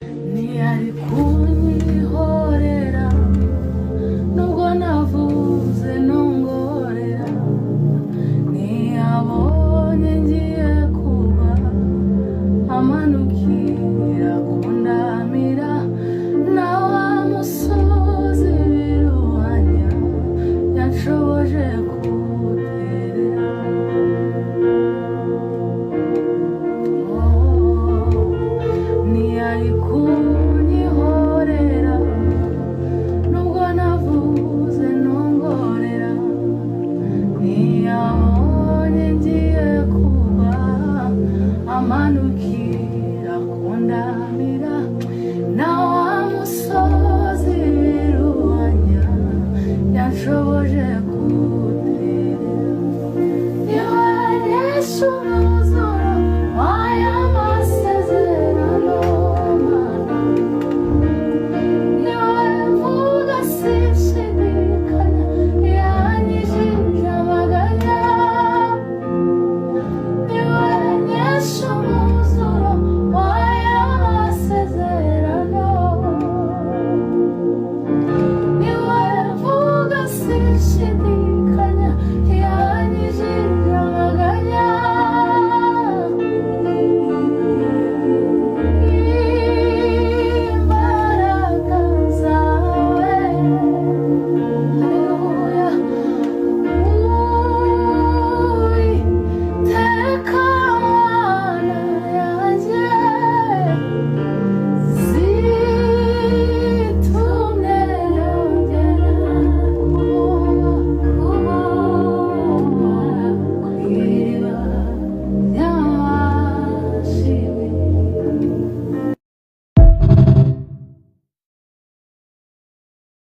ntiyari kunyihorera nubwo navuze nongorera, ntiyabonye ngiye kuba amanukira kundamira, na wa musozi biruhanya yanshoboje kuwuterera. Ntiyari kunyihorera nubwo navuze nongorera, ntiyabonye ngiye kuba amanukira kundamira, na wa musozi biruhanya yanshoboje